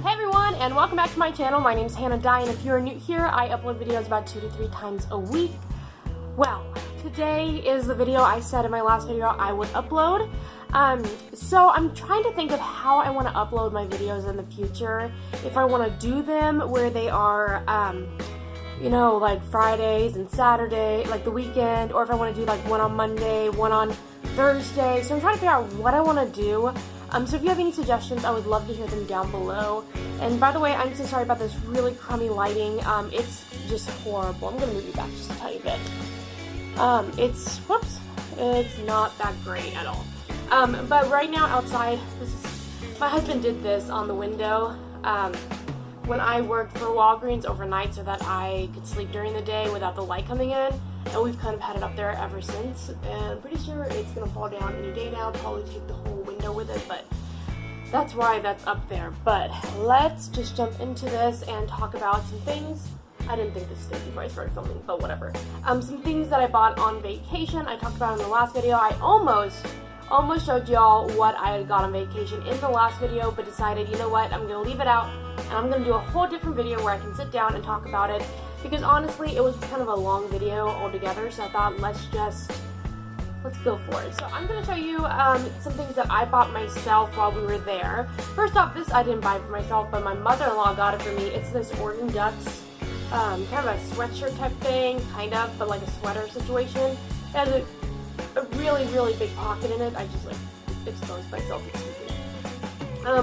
Hey everyone, and welcome back to my channel. My name's Hannah Dye, and if you're new here, I upload videos about 2 to 3 times a week. Well, today is the video I said in my last video I would upload. So I'm trying to think of how I want to upload my videos in the future. If I want to do them where they are, you know, like Fridays and Saturday, like the weekend, or if I want to do like one on Monday, one on Thursday. So I'm trying to figure out what I want to do. So if you have any suggestions, I would love to hear them down below. And by the way, I'm so sorry about this really crummy lighting. It's just horrible. I'm going to move you back just a tiny bit. It's not that great at all. But right now outside, my husband did this on the window when I worked for Walgreens overnight so that I could sleep during the day without the light coming in. And we've kind of had it up there ever since. And I'm pretty sure it's going to fall down any day now, probably take the whole window with it, but that's why that's up there. But let's just jump into this and talk about some things. I didn't think this through before I started filming, but whatever. Some things that I bought on vacation. I talked about in the last video. I almost showed y'all what I got on vacation in the last video, but decided, you know what, I'm going to leave it out, and I'm going to do a whole different video where I can sit down and talk about it, because honestly, it was kind of a long video altogether, so I thought, let's go for it. So I'm going to show you some things that I bought myself while we were there. First off, this I didn't buy for myself, but my mother-in-law got it for me. It's this Oregon Ducks, kind of a sweatshirt type thing, kind of, but like a sweater situation. It has a really, really big pocket in it. I just like exposed myself.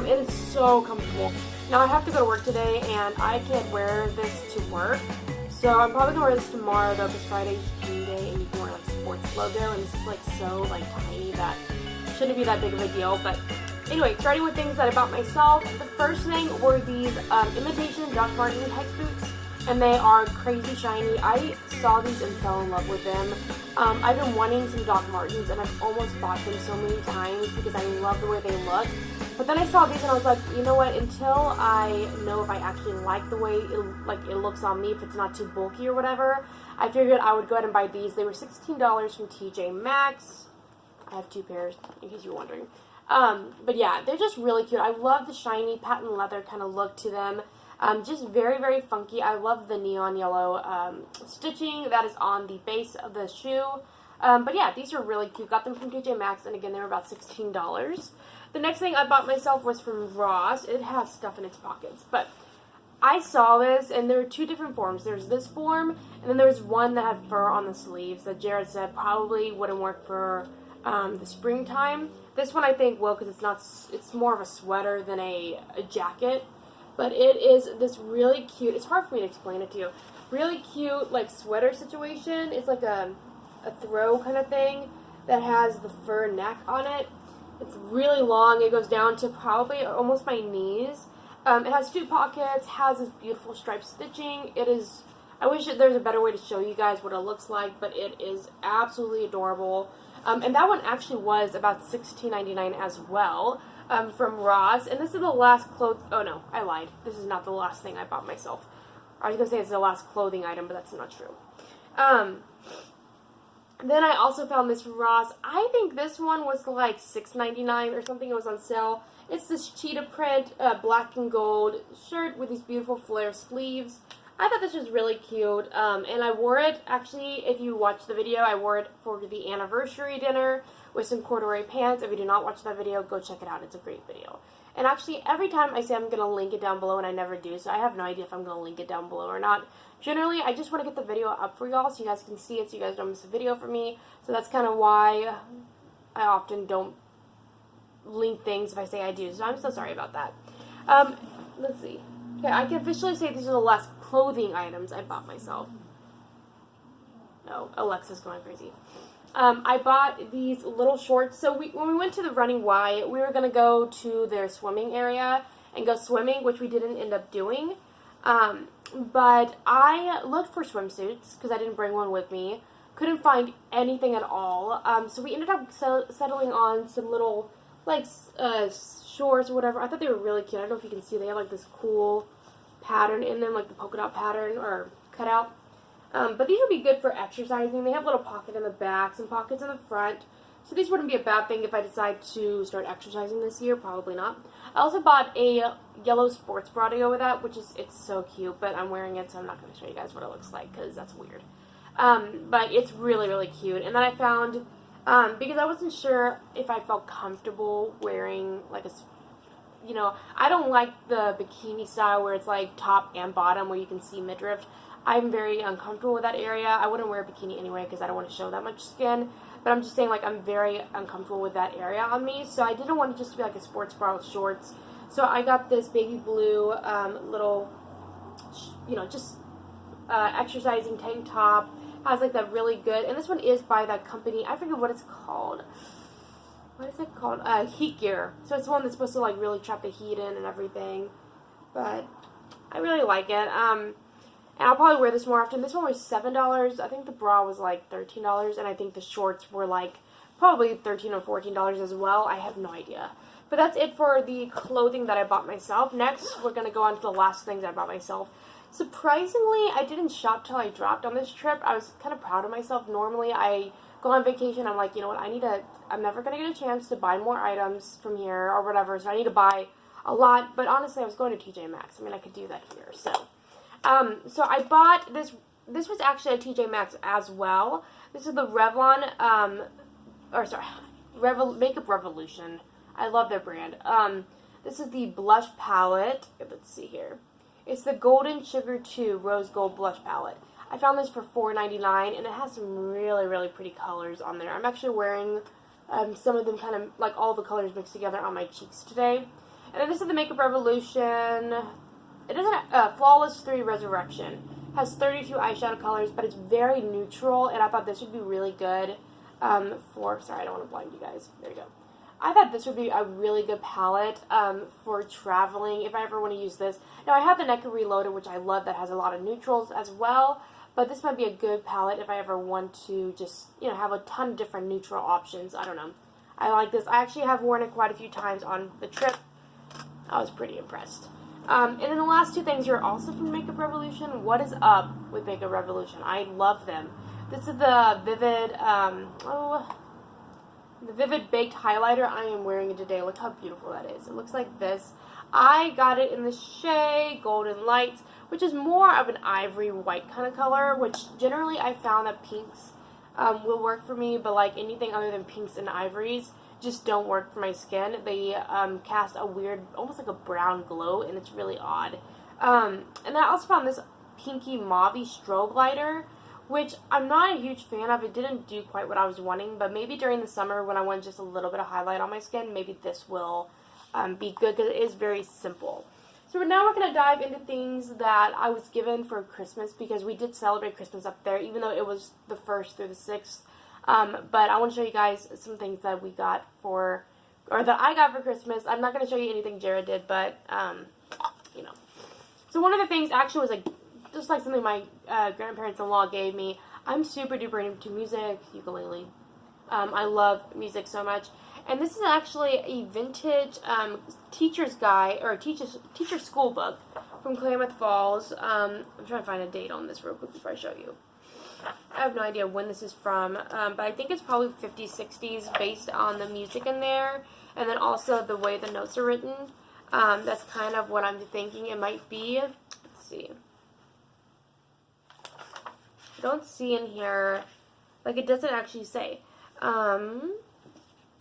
It is so comfortable. Now I have to go to work today, and I can't wear this to work. So I'm probably gonna wear this tomorrow though, because Friday's June Day, and you can wear like sports logo, and this is like so like tiny that shouldn't be that big of a deal. But anyway, starting with things that I bought myself. The first thing were these imitation Doc Marten type boots, and they are crazy shiny. I saw these and fell in love with them. I've been wanting some Doc Martens, and I've almost bought them so many times because I love the way they look. But then I saw these and I was like, you know what, until I know if I actually like the way it looks on me, if it's not too bulky or whatever, I figured I would go ahead and buy these. They were $16 from TJ Maxx. I have 2 pairs, in case you're wondering. But yeah, they're just really cute. I love the shiny patent leather kind of look to them. Just very, very funky. I love the neon yellow stitching that is on the base of the shoe. But yeah, these are really cute. Got them from TJ Maxx, and again, they were about $16. The next thing I bought myself was from Ross. It has stuff in its pockets, but I saw this, and there are 2 different forms. There's this form, and then there's one that had fur on the sleeves that Jared said probably wouldn't work for the springtime. This one I think will, because it's more of a sweater than a jacket. But it is this really cute, it's hard for me to explain it to you, really cute like sweater situation. It's like a throw kind of thing that has the fur neck on it. It's really long. It goes down to probably almost my knees. It has 2 pockets, has this beautiful striped stitching. It is, I wish there's a better way to show you guys what it looks like, but it is absolutely adorable. And that one actually was about $16.99 as well. From Ross, and this is the last oh no, I lied. This is not the last thing I bought myself. I was gonna say it's the last clothing item, but that's not true. Then I also found this from Ross. I think this one was like $6.99 or something. It was on sale. It's this cheetah print, black and gold shirt with these beautiful flare sleeves. I thought this was really cute, and I wore it, actually, if you watched the video, I wore it for the anniversary dinner with some corduroy pants. If you did not watch that video, go check it out. It's a great video. And actually, every time I say I'm going to link it down below, and I never do, so I have no idea if I'm going to link it down below or not. Generally, I just want to get the video up for y'all so you guys can see it, so you guys don't miss a video from me. So that's kind of why I often don't link things if I say I do, so I'm so sorry about that. Let's see. Okay, I can officially say these are the last clothing items I bought myself. No, Alexa's going crazy. I bought these little shorts. So when we went to the Running Y, we were going to go to their swimming area and go swimming, which we didn't end up doing. But I looked for swimsuits because I didn't bring one with me. Couldn't find anything at all. So we ended up settling on some little, like, shorts or whatever. I thought they were really cute. I don't know if you can see. They have, like, this cool pattern in them, like the polka dot pattern or cutout. But these would be good for exercising. They have a little pocket in the back, some pockets in the front. So these wouldn't be a bad thing if I decide to start exercising this year. Probably not. I also bought a yellow sports bra to go with that, it's so cute, but I'm wearing it, so I'm not going to show you guys what it looks like, because that's weird. But it's really, really cute. And then I found, because I wasn't sure if I felt comfortable wearing, like, I don't like the bikini style where it's, like, top and bottom where you can see midriff. I'm very uncomfortable with that area. I wouldn't wear a bikini anyway because I don't want to show that much skin. But I'm just saying, like, I'm very uncomfortable with that area on me. So I didn't want it just to be like a sports bra with shorts. So I got this baby blue little, just exercising tank top. Has, like, that really good, and this one is by that company. I forget what it's called. What is it called? Heat Gear. So it's one that's supposed to, like, really trap the heat in and everything. But I really like it. And I'll probably wear this more often. This one was $7. I think the bra was like $13. And I think the shorts were like probably $13 or $14 as well. I have no idea. But that's it for the clothing that I bought myself. Next, we're going to go on to the last things I bought myself. Surprisingly, I didn't shop till I dropped on this trip. I was kind of proud of myself. Normally, I go on vacation. I'm like, you know what? I'm never going to get a chance to buy more items from here or whatever. So I need to buy a lot. But honestly, I was going to TJ Maxx. I mean, I could do that here. So I bought this. This was actually at TJ Maxx as well. This is the Revlon, Makeup Revolution. I love their brand. This is the blush palette. Let's see here. It's the Golden Sugar 2 Rose Gold Blush Palette. I found this for $4.99, and it has some really, really pretty colors on there. I'm actually wearing some of them kind of, like all the colors mixed together on my cheeks today. And then this is the Makeup Revolution. It is a Flawless 3 Resurrection. It has 32 eyeshadow colors, but it's very neutral, and I thought this would be really good sorry, I don't want to blind you guys. There you go. I thought this would be a really good palette for traveling if I ever want to use this. Now, I have the Nectar Reloaded, which I love, that has a lot of neutrals as well, but this might be a good palette if I ever want to just, have a ton of different neutral options. I don't know. I like this. I actually have worn it quite a few times on the trip. I was pretty impressed. And then the last two things are also from Makeup Revolution. What is up with Makeup Revolution? I love them. This is the Vivid, the Vivid Baked Highlighter. I am wearing it today. Look how beautiful that is. It looks like this. I got it in the shade Golden Lights, which is more of an ivory white kind of color, which generally I found that pinks will work for me, but like anything other than pinks and ivories just don't work for my skin. They cast a weird, almost like a brown glow, and it's really odd. And then I also found this pinky mauvey strobe lighter, which I'm not a huge fan of. It didn't do quite what I was wanting, but maybe during the summer when I want just a little bit of highlight on my skin, maybe this will be good because it is very simple. So now we're going to dive into things that I was given for Christmas, because we did celebrate Christmas up there, even though it was the 1st through the 6th. But I want to show you guys some things that we got that I got for Christmas. I'm not going to show you anything Jared did, but, So one of the things actually was just like something my grandparents-in-law gave me. I'm super duper into music, ukulele. I love music so much. And this is actually a vintage teacher's guide, or teacher school book from Klamath Falls. I'm trying to find a date on this real quick before I show you. I have no idea when this is from, but I think it's probably 50s, 60s based on the music in there, and then also the way the notes are written. That's kind of what I'm thinking it might be. Let's see. I don't see in here, like it doesn't actually say.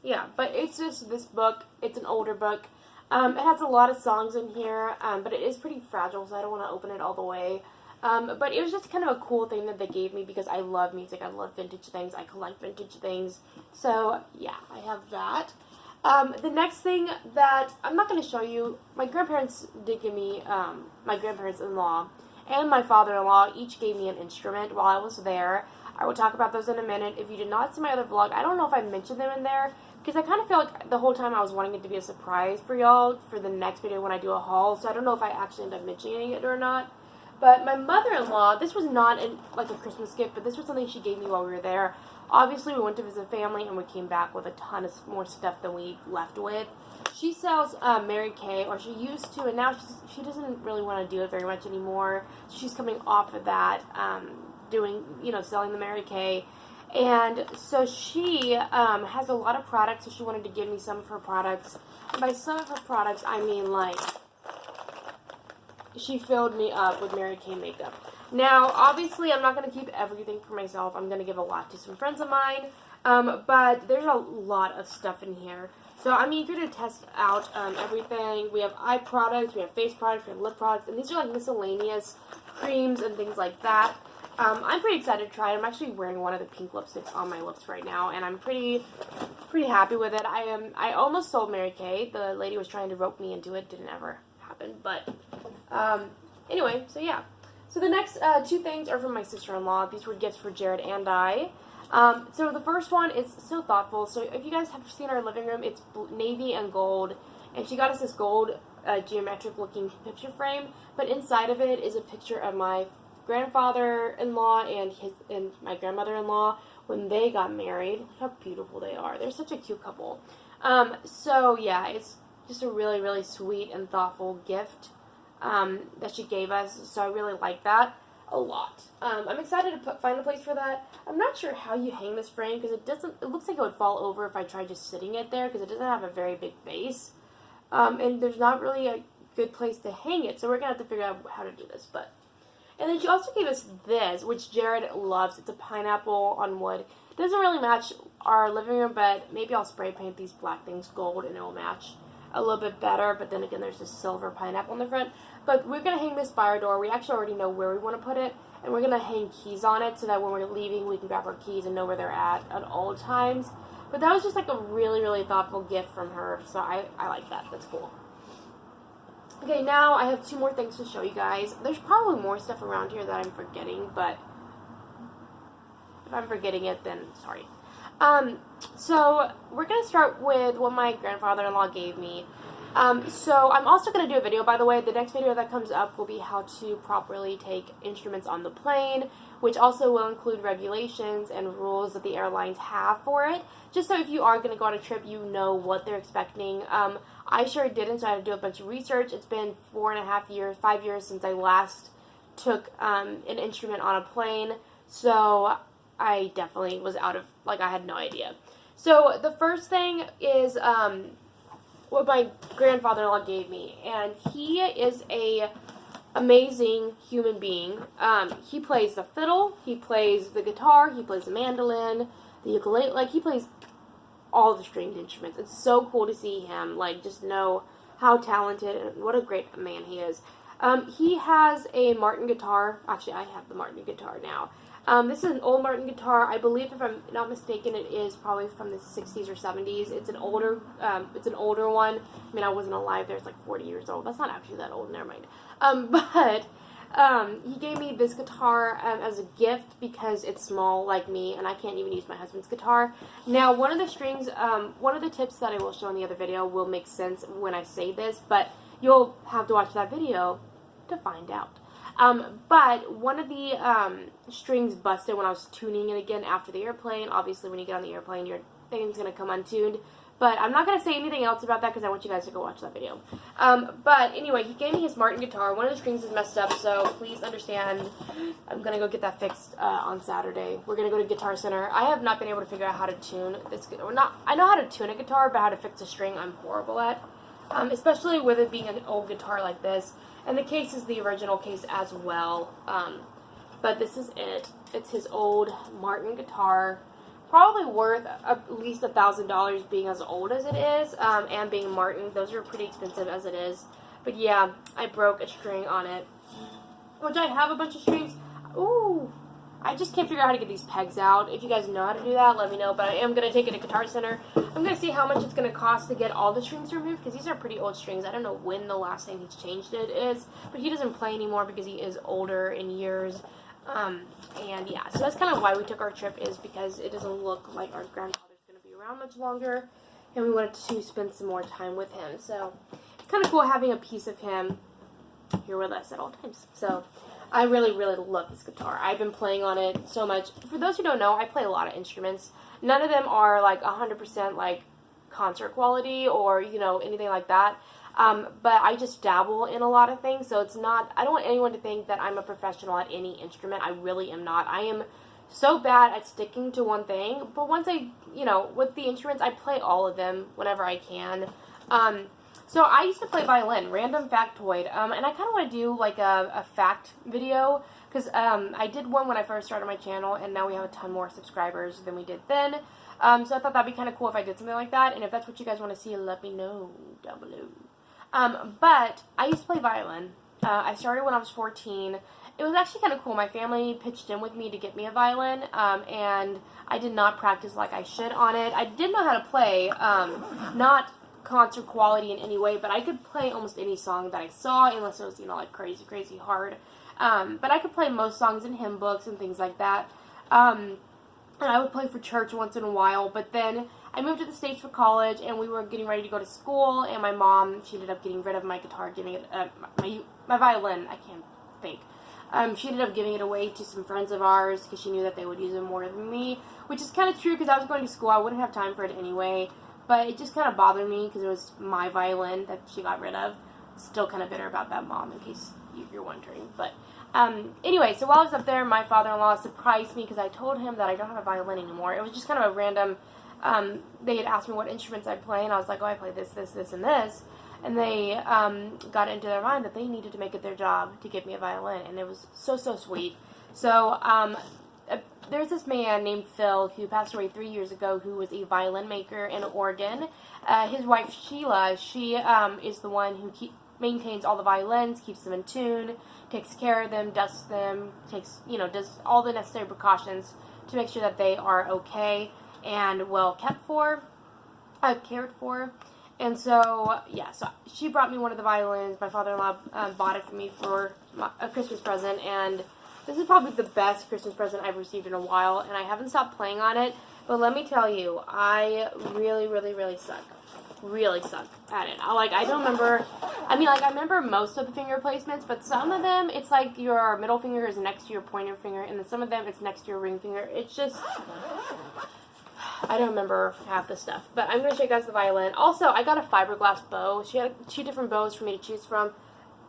Yeah, but it's just this book. It's an older book. It has a lot of songs in here, but it is pretty fragile, so I don't want to open it all the way. But it was just kind of a cool thing that they gave me because I love music. I love vintage things. I collect vintage things. So, yeah, I have that. The next thing that I'm not going to show you, my grandparents did give me, my grandparents-in-law and my father-in-law each gave me an instrument while I was there. I will talk about those in a minute. If you did not see my other vlog, I don't know if I mentioned them in there, because I kind of feel like the whole time I was wanting it to be a surprise for y'all for the next video when I do a haul, so I don't know if I actually end up mentioning it or not. But my mother-in-law, this was not like a Christmas gift, but this was something she gave me while we were there. Obviously, we went to visit family, and we came back with a ton of more stuff than we left with. She sells Mary Kay, or she used to, and now she doesn't really want to do it very much anymore. She's coming off of that, selling the Mary Kay. And so she has a lot of products, so she wanted to give me some of her products. And by some of her products, I mean, like, she filled me up with Mary Kay makeup. Now, obviously, I'm not going to keep everything for myself. I'm going to give a lot to some friends of mine. But there's a lot of stuff in here. So I'm eager to test out everything. We have eye products, we have face products, we have lip products, and these are like miscellaneous creams and things like that. I'm pretty excited to try it. I'm actually wearing one of the pink lipsticks on my lips right now, and I'm pretty happy with it. I almost sold Mary Kay. The lady was trying to rope me into it. Didn't ever happen. But anyway, so yeah. So the next two things are from my sister-in-law. These were gifts for Jared and I. So the first one is so thoughtful. So if you guys have seen our living room, it's navy and gold, and she got us this gold geometric-looking picture frame. But inside of it is a picture of my grandfather-in-law and my grandmother-in-law when they got married. Look how beautiful they are. They're such a cute couple. So yeah, it's just a really, really sweet and thoughtful gift that she gave us. So I really like that a lot. I'm excited to find a place for that. I'm not sure how you hang this frame because it looks like it would fall over if I tried just sitting it there because it doesn't have a very big base. And there's not really a good place to hang it, so we're gonna have to figure out how to do this. And then she also gave us this, which Jared loves. It's a pineapple on wood. It doesn't really match our living room, but maybe I'll spray paint these black things gold and it will match a little bit better. But then again, there's this silver pineapple in the front. But we're going to hang this by our door. We actually already know where we want to put it. And we're going to hang keys on it so that when we're leaving, we can grab our keys and know where they're at all times. But that was just like a really, really thoughtful gift from her. So I like that. That's cool. Okay, now I have two more things to show you guys. There's probably more stuff around here that I'm forgetting, but if I'm forgetting it, then sorry. So we're going to start with what my grandfather-in-law gave me. So I'm also going to do a video, by the way. The next video that comes up will be how to properly take instruments on the plane, which also will include regulations and rules that the airlines have for it, just so if you are going to go on a trip, you know what they're expecting. I sure didn't, so I had to do a bunch of research. It's been 5 years since I last took an instrument on a plane, so I definitely was out of, like, I had no idea. So the first thing is what my grandfather-in-law gave me, and he is a amazing human being. He plays the fiddle, he plays the guitar, he plays the mandolin, the ukulele, like, he plays all the stringed instruments. It's so cool to see him, like, just know how talented and what a great man he is. He has a Martin guitar. Actually, I have the Martin guitar now. This is an old Martin guitar. I believe, if I'm not mistaken, it is probably from the 60s or 70s. It's an older one. I mean, I wasn't alive there. It's like 40 years old. That's not actually that old. Never mind. But he gave me this guitar as a gift because it's small like me, and I can't even use my husband's guitar. Now, one of the strings, one of the tips that I will show in the other video will make sense when I say this, but you'll have to watch that video to find out. But one of the strings busted when I was tuning it again after the airplane. Obviously, when you get on the airplane, your thing's going to come untuned. But I'm not going to say anything else about that because I want you guys to go watch that video. But anyway, he gave me his Martin guitar. One of the strings is messed up, so please understand. I'm going to go get that fixed on Saturday. We're going to go to Guitar Center. I have not been able to figure out how to tune this. I know how to tune a guitar, but how to fix a string, I'm horrible at. Especially with it being an old guitar like this. And the case is the original case as well. But this is it. It's his old Martin guitar. Probably worth at least $1,000 being as old as it is, and being Martin. Those are pretty expensive as it is. But yeah, I broke a string on it, which I have a bunch of strings. Ooh, I just can't figure out how to get these pegs out. If you guys know how to do that, let me know. But I am going to take it to Guitar Center. I'm going to see how much it's going to cost to get all the strings removed, because these are pretty old strings. I don't know when the last time he's changed it is, but he doesn't play anymore because he is older in years. And yeah, so that's kind of why we took our trip, is because it doesn't look like our grandfather's going to be around much longer, and we wanted to spend some more time with him. So it's kind of cool having a piece of him here with us at all times. So I really, really love this guitar. I've been playing on it so much. For those who don't know, I play a lot of instruments. None of them are like 100% like concert quality or, you know, anything like that. But I just dabble in a lot of things, so it's not, I don't want anyone to think that I'm a professional at any instrument. I really am not. I am so bad at sticking to one thing, but once I, with the instruments, I play all of them whenever I can. So I used to play violin, random factoid, and I kind of want to do like a fact video, because I did one when I first started my channel, and now we have a ton more subscribers than we did then. So I thought that'd be kind of cool if I did something like that, and if that's what you guys want to see, let me know down below. But I used to play violin. I started when I was 14. It was actually kind of cool. My family pitched in with me to get me a violin, and I did not practice like I should on it. I did know how to play, not concert quality in any way, but I could play almost any song that I saw, unless it was, like crazy, crazy hard. But I could play most songs in hymn books and things like that. And I would play for church once in a while, but then I moved to the States for college, and we were getting ready to go to school, and my mom, she ended up getting rid of my guitar, giving it, my violin, I can't think. She ended up giving it away to some friends of ours, because she knew that they would use it more than me, which is kind of true, because I was going to school, I wouldn't have time for it anyway, but it just kind of bothered me, because it was my violin that she got rid of. Still kind of bitter about that, Mom, in case you're wondering, but anyway, so while I was up there, my father-in-law surprised me because I told him that I don't have a violin anymore. It was just kind of a random, they had asked me what instruments I play, and I was like, oh, I play this, this, this, and this, and they got into their mind that they needed to make it their job to give me a violin, and it was so, so sweet. So, there's this man named Phil who passed away 3 years ago who was a violin maker in Oregon. His wife, Sheila, she is the one who maintains all the violins, keeps them in tune, takes care of them, dusts them, does all the necessary precautions to make sure that they are okay and well cared for. And so, yeah, so she brought me one of the violins. My father-in-law bought it for me for a Christmas present, and this is probably the best Christmas present I've received in a while, and I haven't stopped playing on it, but let me tell you, I really, really, really suck. Really suck at it. I don't remember, I remember most of the finger placements, but some of them, it's like your middle finger is next to your pointer finger, and then some of them, it's next to your ring finger. It's just, I don't remember half the stuff, but I'm going to show you guys the violin. Also, I got a fiberglass bow. She had 2 different bows for me to choose from.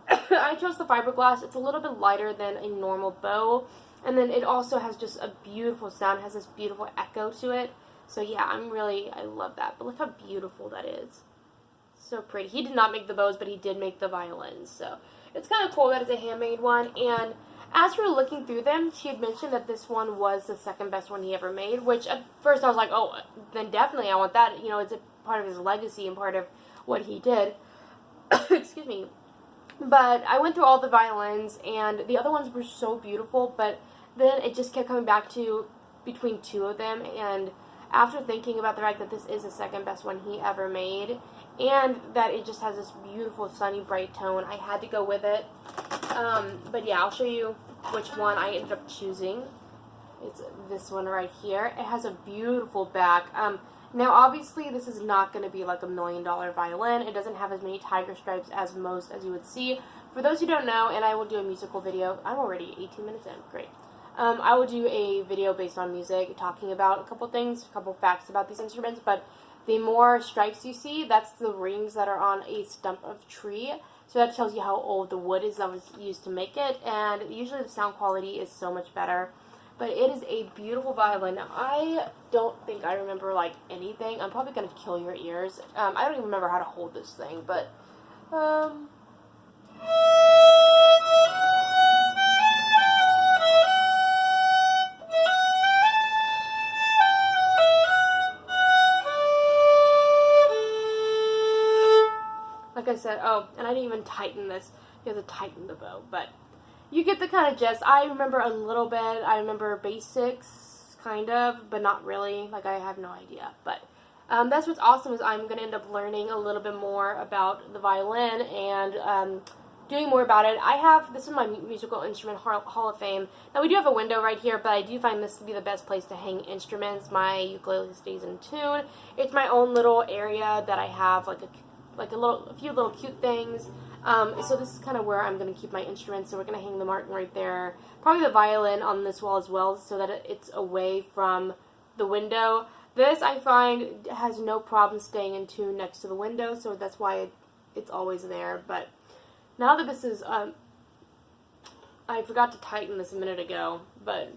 I chose the fiberglass. It's a little bit lighter than a normal bow, and then it also has just a beautiful sound. It has this beautiful echo to it. So yeah, I love that. But look how beautiful that is. So pretty. He did not make the bows, but he did make the violins. So it's kind of cool that it's a handmade one. And as we were looking through them, she had mentioned that this one was the second best one he ever made, which at first I was like, oh, then definitely I want that. It's a part of his legacy and part of what he did. Excuse me. But I went through all the violins, and the other ones were so beautiful, but then it just kept coming back to between 2 of them, and after thinking about the fact that this is the second best one he ever made, and that it just has this beautiful sunny bright tone, I had to go with it. But yeah, I'll show you which one I ended up choosing. It's this one right here. It has a beautiful back. Now obviously this is not going to be like $1 million violin. It doesn't have as many tiger stripes as most as you would see. For those who don't know, and I will do a musical video. I'm already 18 minutes in. Great. I will do a video based on music, talking about a couple things, a couple facts about these instruments, but the more stripes you see, that's the rings that are on a stump of tree, so that tells you how old the wood is that was used to make it, and usually the sound quality is so much better, but it is a beautiful violin. Now, I don't think I remember, anything. I'm probably going to kill your ears. I don't even remember how to hold this thing, but, like I said, oh, and I didn't even tighten this. You have to tighten the bow, but you get the kind of gist. I remember a little bit. I remember basics, kind of, but not really. I have no idea. But that's what's awesome is I'm going to end up learning a little bit more about the violin and doing more about it. This is my musical instrument Hall of Fame. Now, we do have a window right here, but I do find this to be the best place to hang instruments. My ukulele stays in tune. It's my own little area that I have, a few little cute things. So this is kind of where I'm going to keep my instruments. So we're going to hang the Martin right there. Probably the violin on this wall as well, so that it's away from the window. This, I find, has no problem staying in tune next to the window, so that's why it's always there. But now that this is, I forgot to tighten this a minute ago, but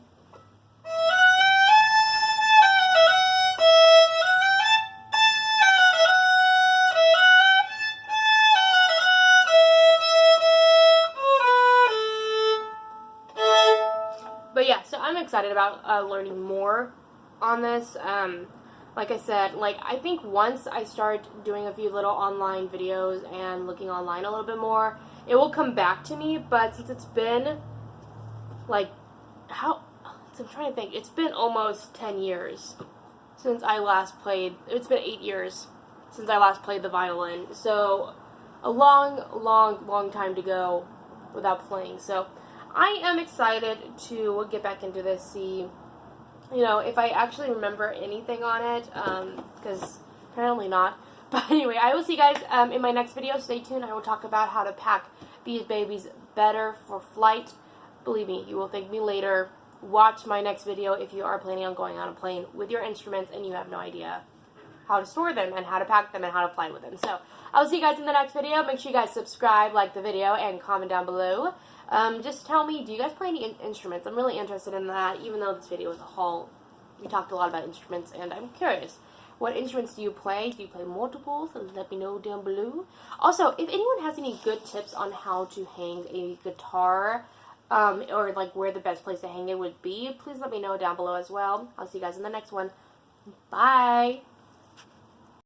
I'm excited about learning more on this. Like I said, like I think once I start doing a few little online videos and looking online a little bit more, it will come back to me. But since it's been like I'm trying to think, it's been almost 10 years since I last played. It's been 8 years since I last played the violin. So a long time to go without playing. So I am excited to get back into this, see, you know, if I actually remember anything on it, because apparently not. But anyway, I will see you guys in my next video. Stay tuned. I will talk about how to pack these babies better for flight. Believe me, you will thank me later. Watch my next video if you are planning on going on a plane with your instruments and you have no idea how to store them and how to pack them and how to fly with them. So I'll see you guys in the next video. Make sure you guys subscribe, like the video, and comment down below. Just tell me, do you guys play any instruments? I'm really interested in that, even though this video is a haul. We talked a lot about instruments, and I'm curious. What instruments do you play? Do you play multiples? Let me know down below. Also, if anyone has any good tips on how to hang a guitar, or like where the best place to hang it would be, please let me know down below as well. I'll see you guys in the next one. Bye!